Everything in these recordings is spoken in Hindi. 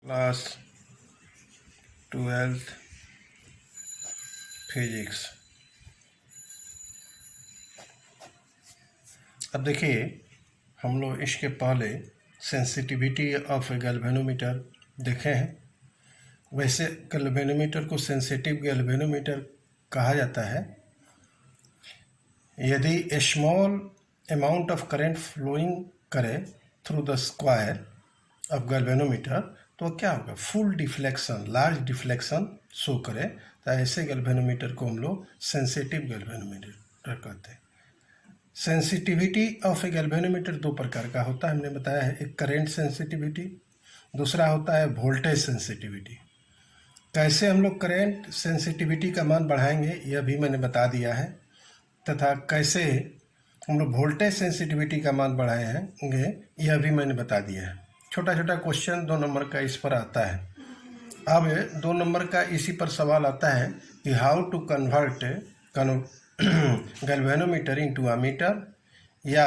Class 12th physics. अब देखिए, हम लोग इसके पहले सेंसिटिविटी ऑफ ए गैल्वेनोमीटर देखे हैं। वैसे गैल्वेनोमीटर को सेंसिटिव गैल्वेनोमीटर कहा जाता है यदि a small amount of current flowing करे through the square of galvanometer तो क्या होगा, full deflection, large deflection show करे, तो ऐसे गैल्वेनोमीटर को हम लोग सेंसिटिव गैल्वेनोमीटर कहते हैं। सेंसिटिविटी ऑफ ए गैल्वेनोमीटर दो प्रकार का होता है, हमने बताया है। एक करंट सेंसिटिविटी, दूसरा होता है वोल्टेज सेंसिटिविटी। कैसे हम लोग करंट सेंसिटिविटी का मान बढ़ाएंगे यह भी मैंने बता दिया है, तथा कैसे हम लोग वोल्टेज सेंसिटिविटी का मान बढ़ाएंगे यह भी मैंने बता दिया है। छोटा छोटा क्वेश्चन 2 नंबर का इस पर आता है। अब 2 नंबर का इसी पर सवाल आता है कि how to convert galvanometer into ammeter या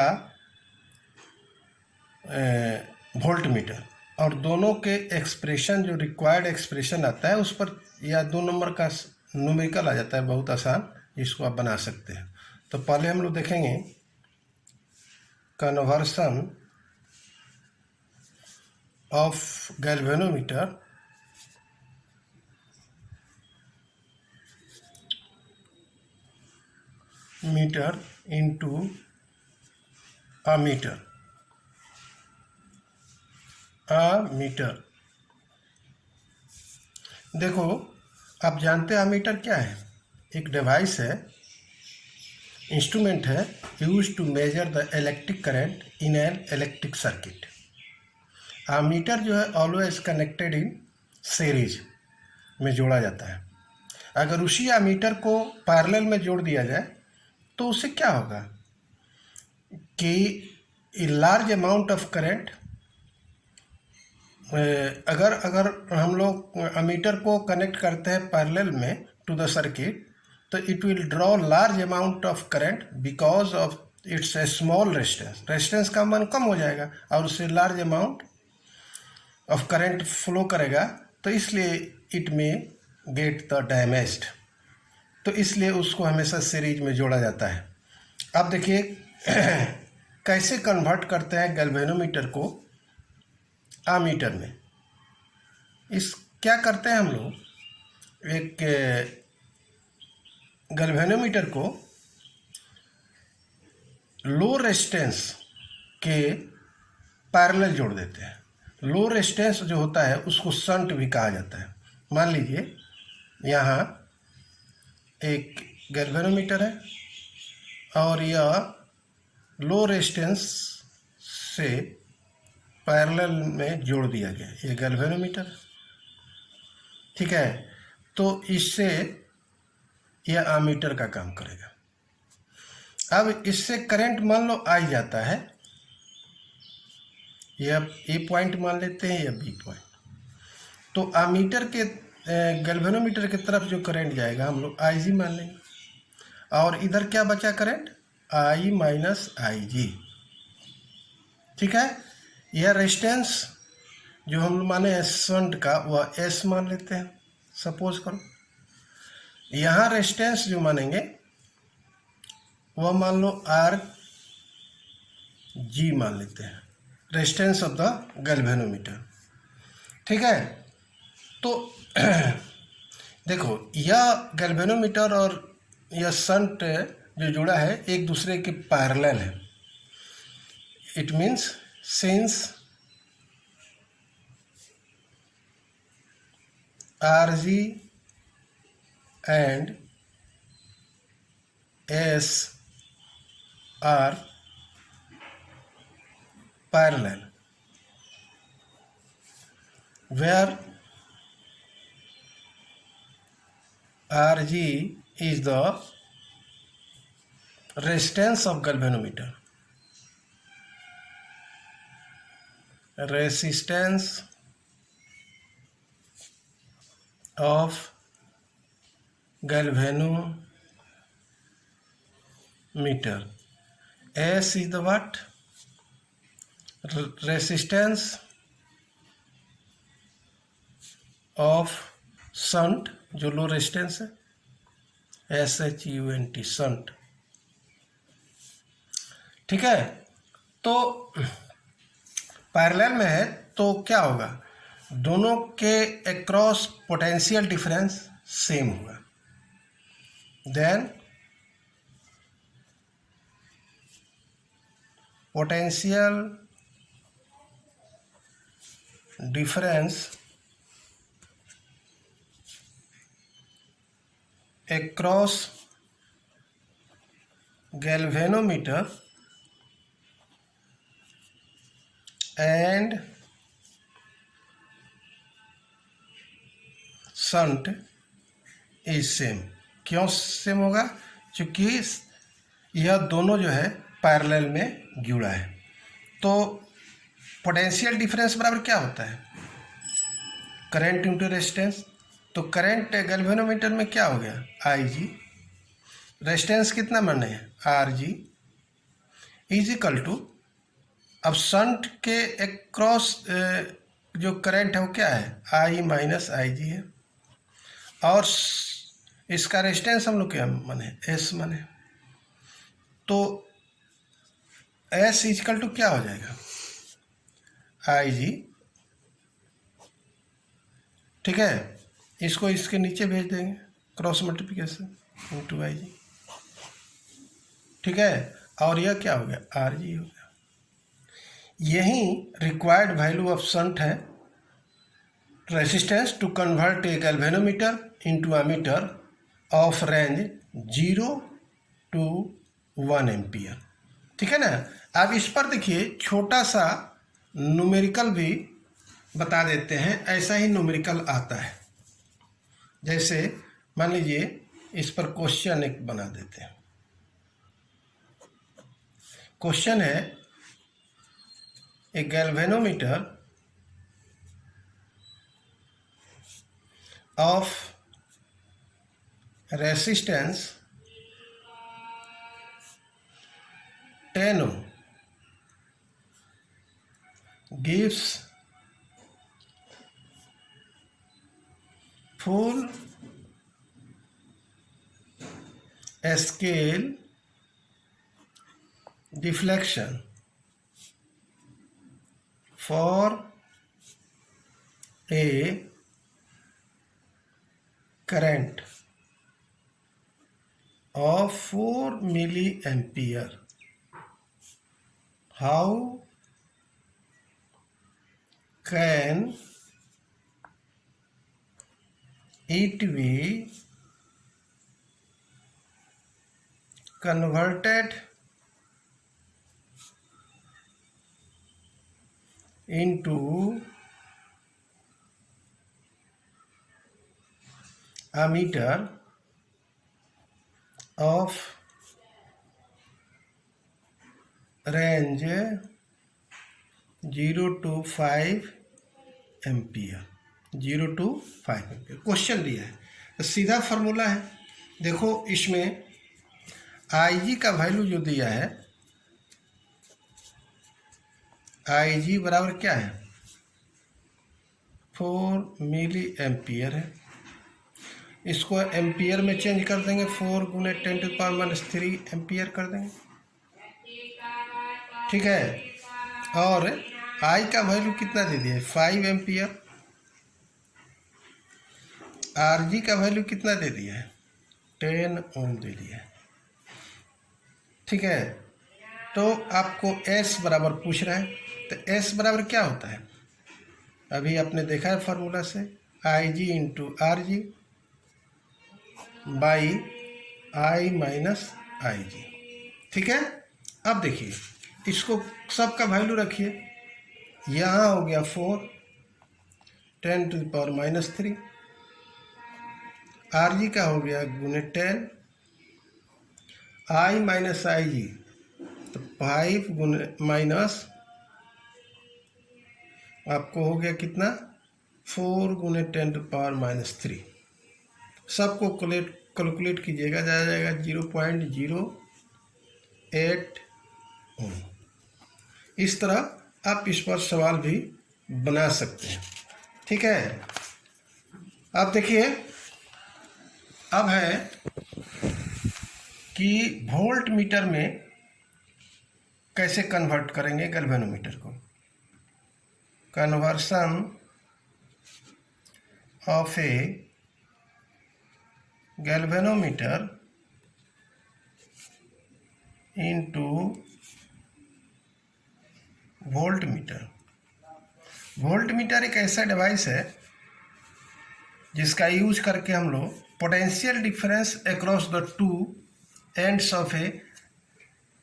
वोल्ट मीटर, और दोनों के एक्सप्रेशन जो रिक्वायर्ड एक्सप्रेशन आता है उस पर, या 2 नंबर का न्यूमेरिकल आ जाता है, बहुत आसान, इसको आप बना सकते हैं। तो पहले हम लोग देखेंगे conversion of galvanometer meter into ammeter. Ammeter, देखो आप जानते हैं अमीटर क्या है? एक डिवाइस है, इंस्ट्रूमेंट है, use to measure the electric current in an electric circuit. Ammeter जो है ऑलवेज कनेक्टेड इन सीरीज में जोड़ा जाता है। अगर उसी अमीटर को पैरेलल में जोड़ दिया जाए तो उससे क्या होगा कि लार्ज अमाउंट ऑफ करंट, अगर हम लोग अमीटर को कनेक्ट करते हैं पैरेलल में टू द सर्किट, तो it will draw large amount of current because of it's a small resistance का मान कम हो जाएगा और उससे large amount of current flow करेगा, तो इसलिए इट में गेट द डैमेज्ड, तो इसलिए उसको हमेशा सीरीज में जोड़ा जाता है। अब देखिए कैसे कन्वर्ट करते हैं गैल्वेनोमीटर को अमीटर में। इस क्या करते हैं हम लोग, एक गैल्वेनोमीटर को लो रेजिस्टेंस के पैरेलल जोड़ देते हैं। लो रेजिस्टेंस जो होता है उसको शंट भी कहा जाता है। मान लीजिए यहाँ एक गैल्वेनोमीटर है और यह लो रेजिस्टेंस से पैरेलल में जोड़ दिया गया, ये गैल्वेनोमीटर, ठीक है। तो इससे यह अमीटर का काम करेगा। अब इससे करंट मान लो आ जाता है, यह ए पॉइंट मान लेते हैं या बी पॉइंट, तो अमीटर के गैल्वेनोमीटर की तरफ जो करंट जाएगा हम लोग आई जी मान लेंगे, और इधर क्या बचा करंट, आई माइनस आई जी, ठीक है। यह रेजिस्टेंस जो हम लोग माने हैं शंट का वह एस मान लेते हैं, सपोज करो। यहाँ रेजिस्टेंस जो मानेंगे वह मान लो आर जी मान लेते हैं, रेजिस्टेंस ऑफ द गैल्वेनोमीटर, ठीक है। तो देखो यह गैल्वेनोमीटर और यह शंट जो जुड़ा है एक दूसरे के पैरेलल है। It means since R G and S R parallel, where Rg is the resistance of galvanometer. Resistance of galvanometer. S is the what? Resistance of shunt, जो लो रेजिस्टेंस है, SHUNT, शंट। ठीक है, तो पैरेलल में है तो क्या होगा, दोनों के अक्रॉस पोटेंशियल डिफरेंस सेम होगा। Then potential difference across galvanometer and shunt is same। क्यों सेम होगा, क्योंकि यह दोनों जो है पैरेलल में जुड़ा है। तो पोटेंशियल डिफरेंस बराबर क्या होता है, करंट इंटू रेजिस्टेंस। तो करंट गैल्वेनोमीटर में क्या हो गया, IG, रेजिस्टेंस कितना माने हैं, RG, इज इक्वल टू, अब शंट के अक्रॉस जो करंट है वो क्या है, I माइनस IG है, और इसका रेजिस्टेंस हम लोग क्या माने, S माने। तो S इज इक्वल टू क्या हो जाएगा, IG। ठीक है, इसको इसके नीचे भेज देंगे, क्रॉस मल्टीप्लिकेशन इंटू IG। ठीक है, और यह क्या हो गया, RG हो गया। यही रिक्वायर्ड वैल्यू ऑफ शंट है, resistance to convert a galvanometer into ammeter of range 0 to 1 ampere. ठीक है ना। अब इस पर देखिए छोटा सा न्यूमेरिकल भी बता देते हैं, ऐसा ही न्यूमेरिकल आता है। जैसे मान लीजिए इस पर क्वेश्चन एक बना देते हैं। क्वेश्चन है, a galvanometer of resistance 10 ohm gives full scale deflection for a current of 4 milliampere. How can it be converted into a meter of range 0 to 5 ampere, 0 to 5 ampere. Question दिया है तो सीधा फार्मूला है। देखो इसमें IG का वैल्यू जो दिया है, IG बराबर क्या है, 4 मिली एम्पियर है। इसको एम्पियर में चेंज कर देंगे, 4 गुने 10⁻³ एम्पियर कर देंगे। ठीक है, और I का वैल्यू कितना दे दिया है, 5 एम्पियर। RG का वैल्यू कितना दे दिया है, 10 ओम दे दिया है। ठीक है, तो आपको S बराबर पूछ रहा है, तो S बराबर क्या होता है, अभी आपने देखा है फार्मूला से, IG into RG by I minus IG। ठीक है, अब देखिए इसको सबका वैल्यू रखिए, यहाँ हो गया 4 10⁻³ RG का हो गया गुने 10, I माइनस IG तो 5 गुने माइनस आपको हो गया कितना, 4 गुने 10⁻³ सबको कैलकुलेट कीजिएगा, जाएगा 0.08 ओम। इस तरह आप इस पर सवाल भी बना सकते हैं। ठीक है, अब देखिए, अब है कि वोल्ट मीटर में कैसे कन्वर्ट करेंगे गैल्वेनोमीटर को। Conversion of a galvanometer into volt meter. Volt meter एक ऐसा डिवाइस है जिसका यूज करके हम लोग potential difference across the two ends of a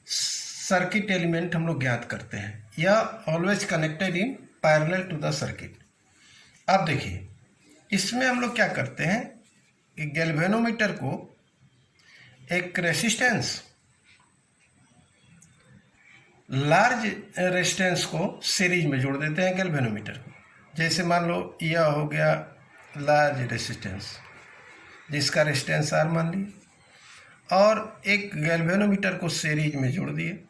circuit element हम लोग ज्ञात करते हैं, या always connected in parallel to the circuit. अब देखिए, इसमें हम लोग क्या करते हैं कि गैल्वेनोमीटर को एक रेसिस्टेंस, लार्ज रेजिस्टेंस को सीरीज में जोड़ देते हैं गैल्वेनोमीटर को। जैसे मान लो यह हो गया लार्ज रेजिस्टेंस, जिसका रेजिस्टेंस आर मान लिए, और एक गैल्वेनोमीटर को सीरीज में जोड़ दिए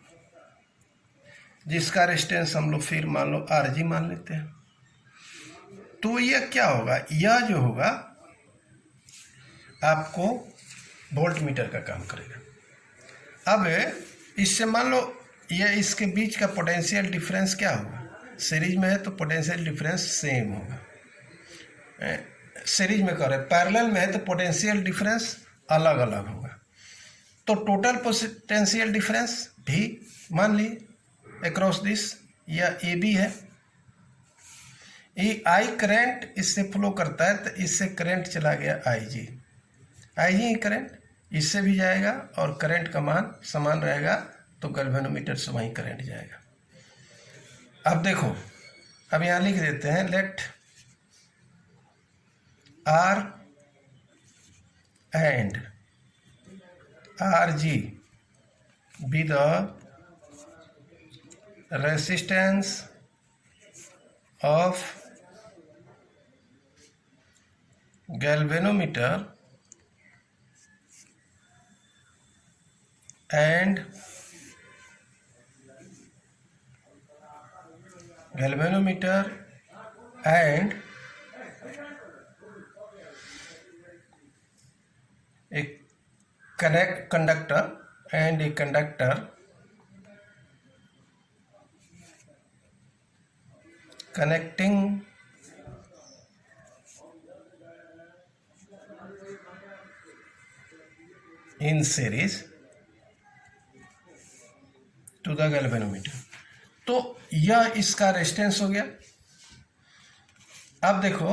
जिसका रेजिस्टेंस हम लोग फिर मान लो आर जी मान लेते हैं। तो यह क्या होगा, यह जो होगा आपको वोल्ट मीटर का काम करेगा। अब इससे मान लो यह इसके बीच का पोटेंशियल डिफरेंस क्या होगा, सीरीज में है तो पोटेंशियल डिफरेंस सेम होगा। सीरीज में कर रहे, पैरेलल में है तो पोटेंशियल डिफरेंस अलग अलग होगा। तो टोटल पोटेंशियल डिफरेंस भी मान ली अक्रॉस दिस, या ए बी है। ये आई करंट इससे फ्लो करता है तो इससे करंट चला गया आई जी करंट इससे भी जाएगा, और करंट का मान समान रहेगा तो गैल्वेनोमीटर से वहीं करंट जाएगा। अब देखो, अब यहाँ लिख देते हैं, let R and R G be the resistance of galvanometer and a conductor and a conductor connecting in series to the galvanometer। तो यह इसका रेजिस्टेंस हो गया। अब देखो,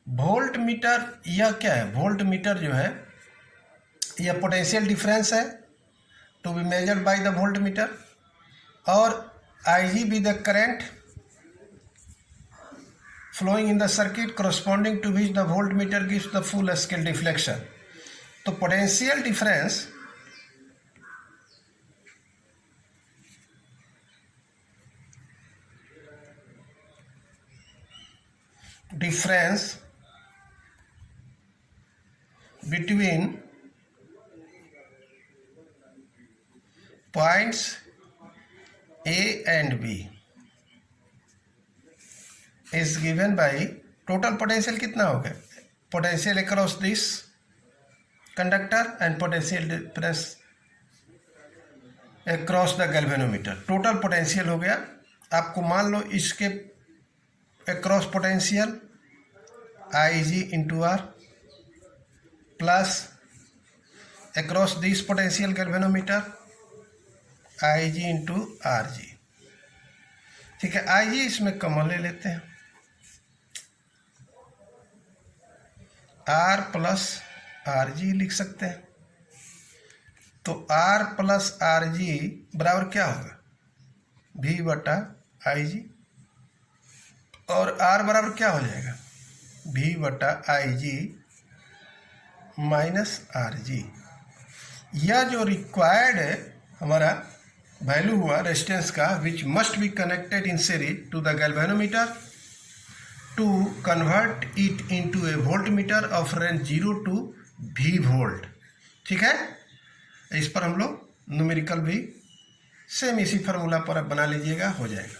वोल्ट मीटर यह क्या है, वोल्ट मीटर जो है यह पोटेंशियल डिफरेंस है to be measured by the volt metre, और I G be the current flowing in the circuit corresponding to which the voltmeter gives the full scale deflection। तो potential difference between points A and B is given by total potential कितना हो गया, potential across this conductor and potential difference across the galvanometer. Total potential हो गया। आपको मान लो इसके across potential I G into R plus across this potential galvanometer I G into R G. ठीक है, आई जी इसमें कॉमन ले लेते हैं, आर प्लस आर जी लिख सकते हैं। तो आर प्लस आर जी बराबर क्या होगा, भी बटा आई जी, और आर बराबर क्या हो जाएगा, भी बटा आई जी माइनस आर जी। यह जो रिक्वायर्ड है हमारा वैल्यू हुआ रेजिस्टेंस का, which must be connected in series to the galvanometer to convert it into a volt meter of range 0 to V volt. ठीक है, इस पर हम लोग न्यूमेरिकल भी सेम इसी फार्मूला पर बना लीजिएगा, हो जाएगा।